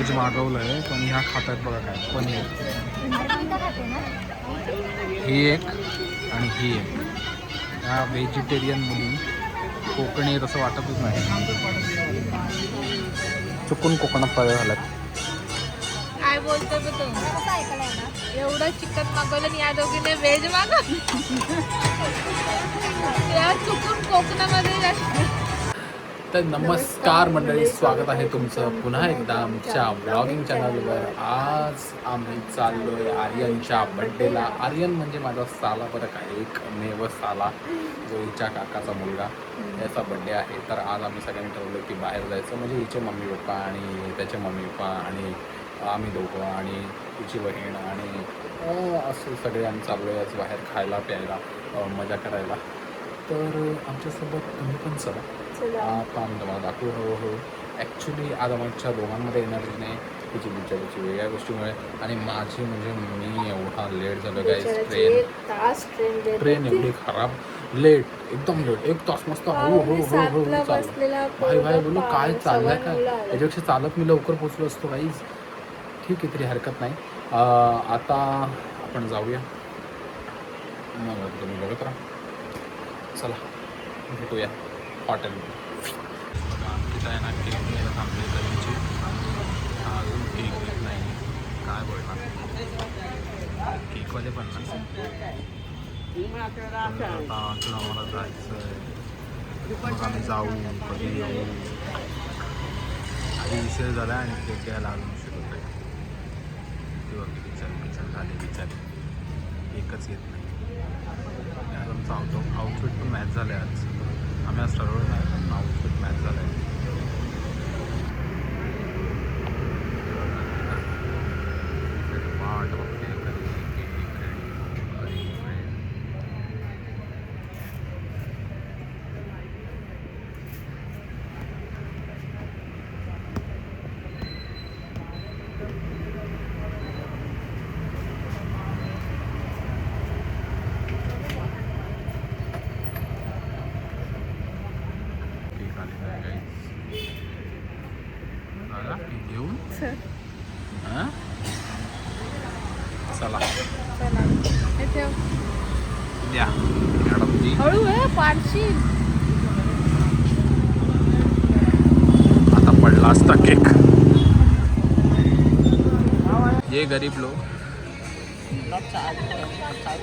Veg मागवलं आहे, पण ह्या खातात बघा काय पनीर. ही एक आणि ही एक. ह्या व्हेजिटेरियन मुली कोकणी आहेत असं वाटतच नाही. चुकून कोकणात पाय झाल्यात. काय बोलतो तू? एवढं चिकन मागवलं आणि या दोघीने व्हेज मागवलं. या चुकून कोकणामध्ये. तर नमस्कार मंडळी, स्वागत आहे तुमचं पुन्हा एकदा आमच्या ब्लॉगिंग चॅनलवर. आज आम्ही चाललोय आर्यनच्या बड्डेला. आर्यन म्हणजे माझा साला बरं काय, एकमेव साला, जो हिच्या काकाचा मुलगा, याचा बड्डे आहे. तर आज आम्ही सगळ्यांनी ठरवलं की बाहेर जायचं, म्हणजे हिचे मम्मी पप्पा आणि त्याचे मम्मी पप्पा आणि आम्ही दोघं आणि तिची बहीण आणि असे सगळे आम्ही चाललो आहे आज बाहेर खायला प्यायला मजा करायला. तर आमच्यासोबत तुम्ही पण चला. आता आम्ही तुम्हाला दाखवू हळूहळू. ॲक्च्युली आज आमच्या दोघांमध्ये एनर्जी नाही, तिची बिचारीची वेगळ्या गोष्टीमुळे आणि माझी म्हणजे मी एवढा लेट झालो काय. ट्रेन एवढी खराब, लेट, एकदम लेट, 1 तास मस्त हळूहळू चाललं. भाई बोललो काय चाललंय काय, याच्यापेक्षा चालत मी लवकर पोचलो असतो काहीच. ठीक आहे, तरी हरकत नाही. आता आपण जाऊया, मग तुम्ही बघत राहा. चला भेटूया हॉटेल. तिथं आहे ना केक घ्यायला थांबले कधीची, अजून केक घेत नाही. काय बोलणार केकवाले पण ना. आता अजून आम्हाला जायचं आहे, मग आम्ही जाऊ कधी येऊ. आधी विषय झाला आणि केक घ्यायला अजून उशीर होत आहे. किंवा किचन झाले विचार एकच येत नाही. आज आमचा आउटफिट पण मॅच झालं आहे. आज आम्ही आज ठरवलं नाही, पण आउटफिट मॅच झालं आहे. वाट बघते घेऊन. चला द्या मॅडम जी. हळू आहे पाडशील. आता पडला असता केक. ये गरीब लोक.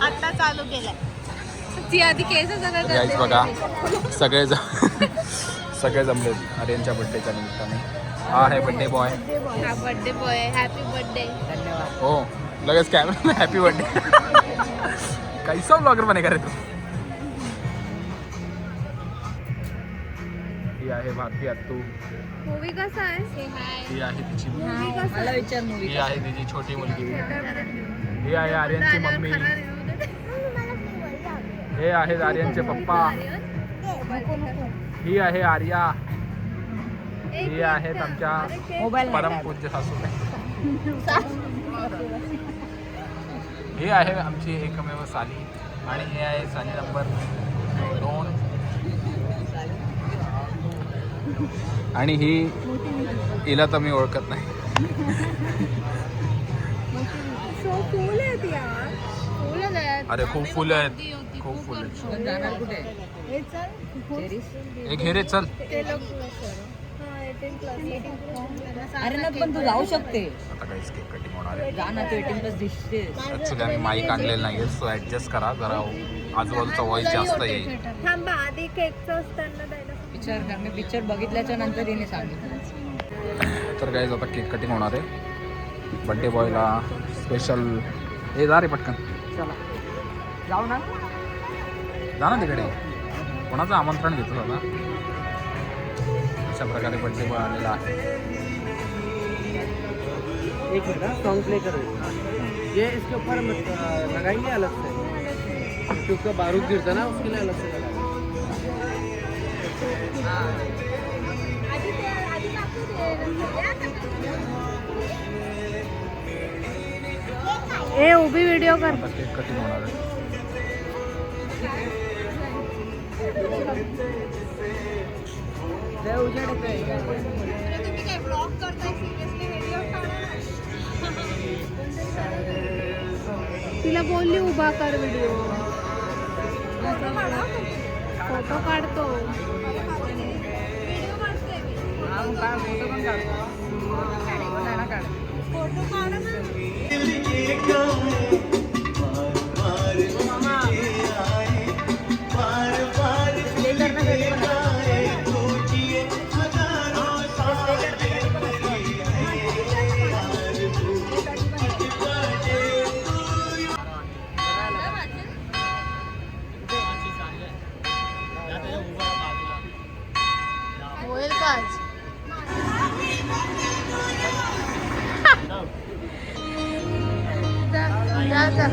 आता चालू केलाय. ती आधी केस गाईज बघा सगळे जमलेत आर्यनच्या बड्डेच्या निमित्ताने. हा आहे बड्डे बॉय. हा बर्थडे बॉय, हॅपी बर्थडे. हो लगेच कॅमेरा में हॅपी बर्थडे. कैसा ब्लॉगर बनेगा रे तू. ही आहे भारती आत्तू. मूवी कसा आहे? ही आहे तिची मूवी कसा आहे? ही आहे तिची छोटी मुलगी. ही आहे आर्यनची मम्मी. हे आहेत आर्यनचे पप्पा. ही आहे आर्या. ही आहेत आमच्या परमपूज्य सासूबाई. ही आहे आमची एकमेव साली आणि हे आहे साली नंबर 2. आणि ही हिला तर मी ओळखत नाही. अरे खूप फुलं आहेत, खूप फुलं आहेत. एक हे रे चल. अरे ना पण तू जाऊ शकते. आता काहीच केक कटिंग होणार आहे. जा ना, तू 18+ दिसते. ॲक्च्युली आम्ही माईक आणलेलं नाही, सो ॲडजस्ट करा जरा, आजूबाजूचा व्हॉइस जास्त येईल. थांबा आधी केकचं असताना द्यायला. पिक्चर का मी पिक्चर बघितल्याच्या नंतर तिने सांगितलं. तर गाईज आता केक कटिंग होणार आहे बड्डे बॉयला स्पेशल. हे जा रे पटकन. चला जाऊ ना. जा ना तिकडे. कोणाचं आमंत्रण देतो दादा. अशा प्रकारे बड्डे बॉय आलेला आहे. एक मिनट सॉन्ग प्ले करो. ये इसके ऊपर लगाएंगे अलग से, क्योंकि बारूद गिरता ना उसके लिए अलग से लगाएंगे. ए उभी व्हिडिओ कर. आता केक कटिंग होणार आहे. तुम्ही काय ब्लॉग करताय सिरियसली व्हिडिओ? तिला बोलली उभा कर व्हिडिओ. फोटो काढतो. फोटो काढ ना. होईल का आज? जा, जा.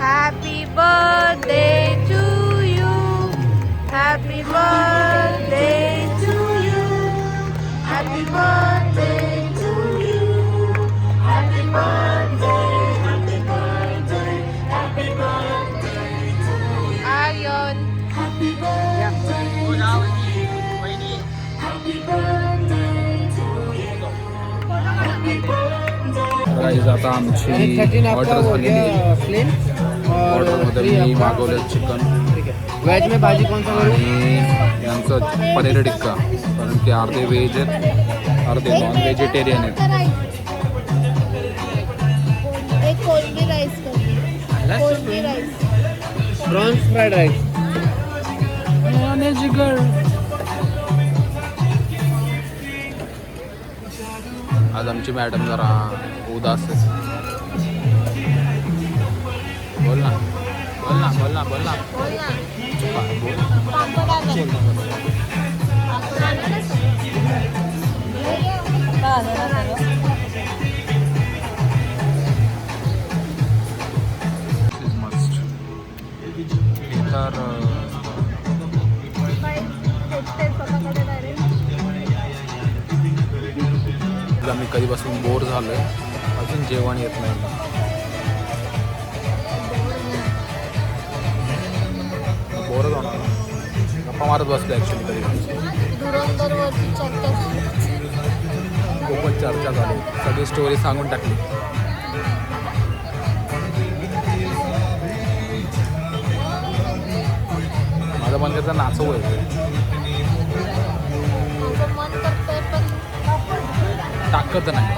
Happy birthday to you. Happy birthday to you. Happy birthday to you. Happy birthday. Happy birthday. Happy birthday to you. Aryan. Happy birthday. Happy birthday to you. Guys आता आमची ऑर्डर झालेली आहे. प्लेन ऑर्डरमध्ये मी मागवलं चिकन वेज में भाजी कौन सा करूँ? आणि यांचं पनीर टिक्का, कारण की अर्धे व्हेज आहेत अर्धे नॉन व्हेजिटेरियन आहेत. एक कोलंबी राईस कर. कोलंबी राईस. Prawns fried rice. आज आमची मॅडम जरा उदास आहे. बोल ना बोल ना बोल ना बोल ना. बोल ना. बोल. पापड आलं. पापड आलं ना सर. मस्त. हे तर आम्ही कधीपासून बोर झालोय, अजून जेवण येत नाही. बोरच होणार, गप्पा मारत बसलो ॲक्च्युली कधी. धुरंधरवरती चर्चा खूपच चर्चा झाली, सगळी स्टोरी सांगून टाकली. माझं मन त्याचं नाचव आहे, मन करतंय पण ताकद नाही.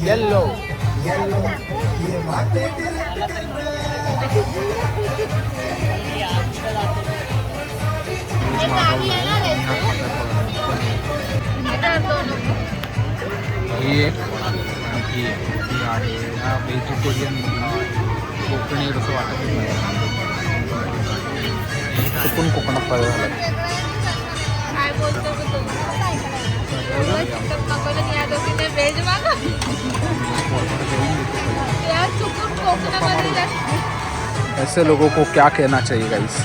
येल्लो ही एक आणि ही आहे ह्या व्हेजिटेरियन कोकणी कसं वाटत नाही. चुकून कोकणात पाहिजे झालं. काय बोलतो चिकन मागवलं या दोघीने व्हेज मागव. या चुकून कोकणामध्ये ऐसे लोगों को क्या कहना चाहिए गाइस.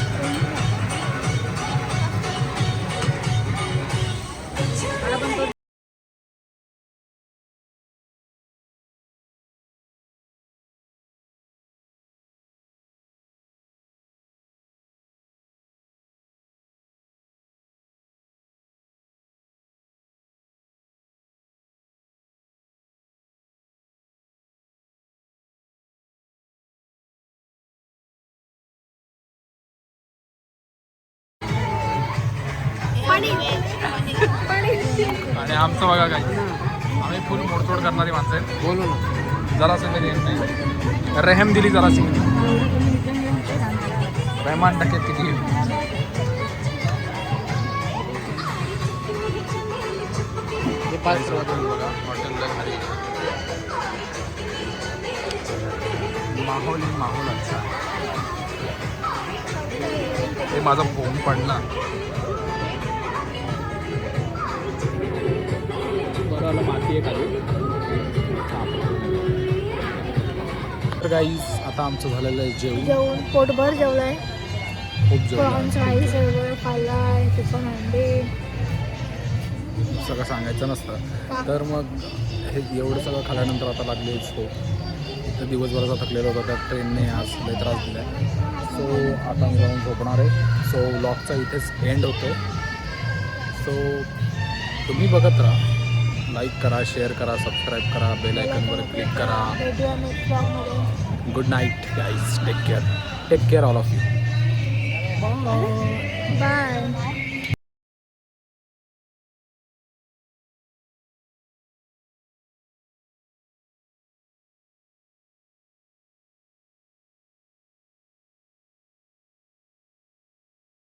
आणि आमचं बघा काय, आम्ही फुल मोडतोड करणारी माणसं आहेत. बोलो ना. जरासं तरी येत नाही, रेहम दिली जराशी. रहमान टक्के किती ये 5 बघा हॉटेलला घरी माहोल ही माहोल अच्छा. ते माझा फोन पडला. बरं माती आहे खाली. तर गाईज आता आमचं झालेलं आहे जेवण पोटभर जेवलाय. खूप जेवण, प्रॉन्स राईस वगैरे खाल्लाय, चिकन अंडे. सगळं सांगायचं नसतं. तर मग हे एवढं सगळं खाल्ल्यानंतर आता लागले झोप. तर दिवसभराचा थकलेला होता, त्या ट्रेनने आज लय त्रास दिला आहे. सो आता मी जाऊन झोपणार आहे. सो व्लॉगचा इथेच एंड होतो. सो तुम्ही बघत राहा, लाईक करा, शेअर करा, सबस्क्राईब करा, बेल आयकनवर क्लिक करा. भेटूया नेक्स्ट ब्लॉगमध्ये. Good night guys, take care all of you. Bye.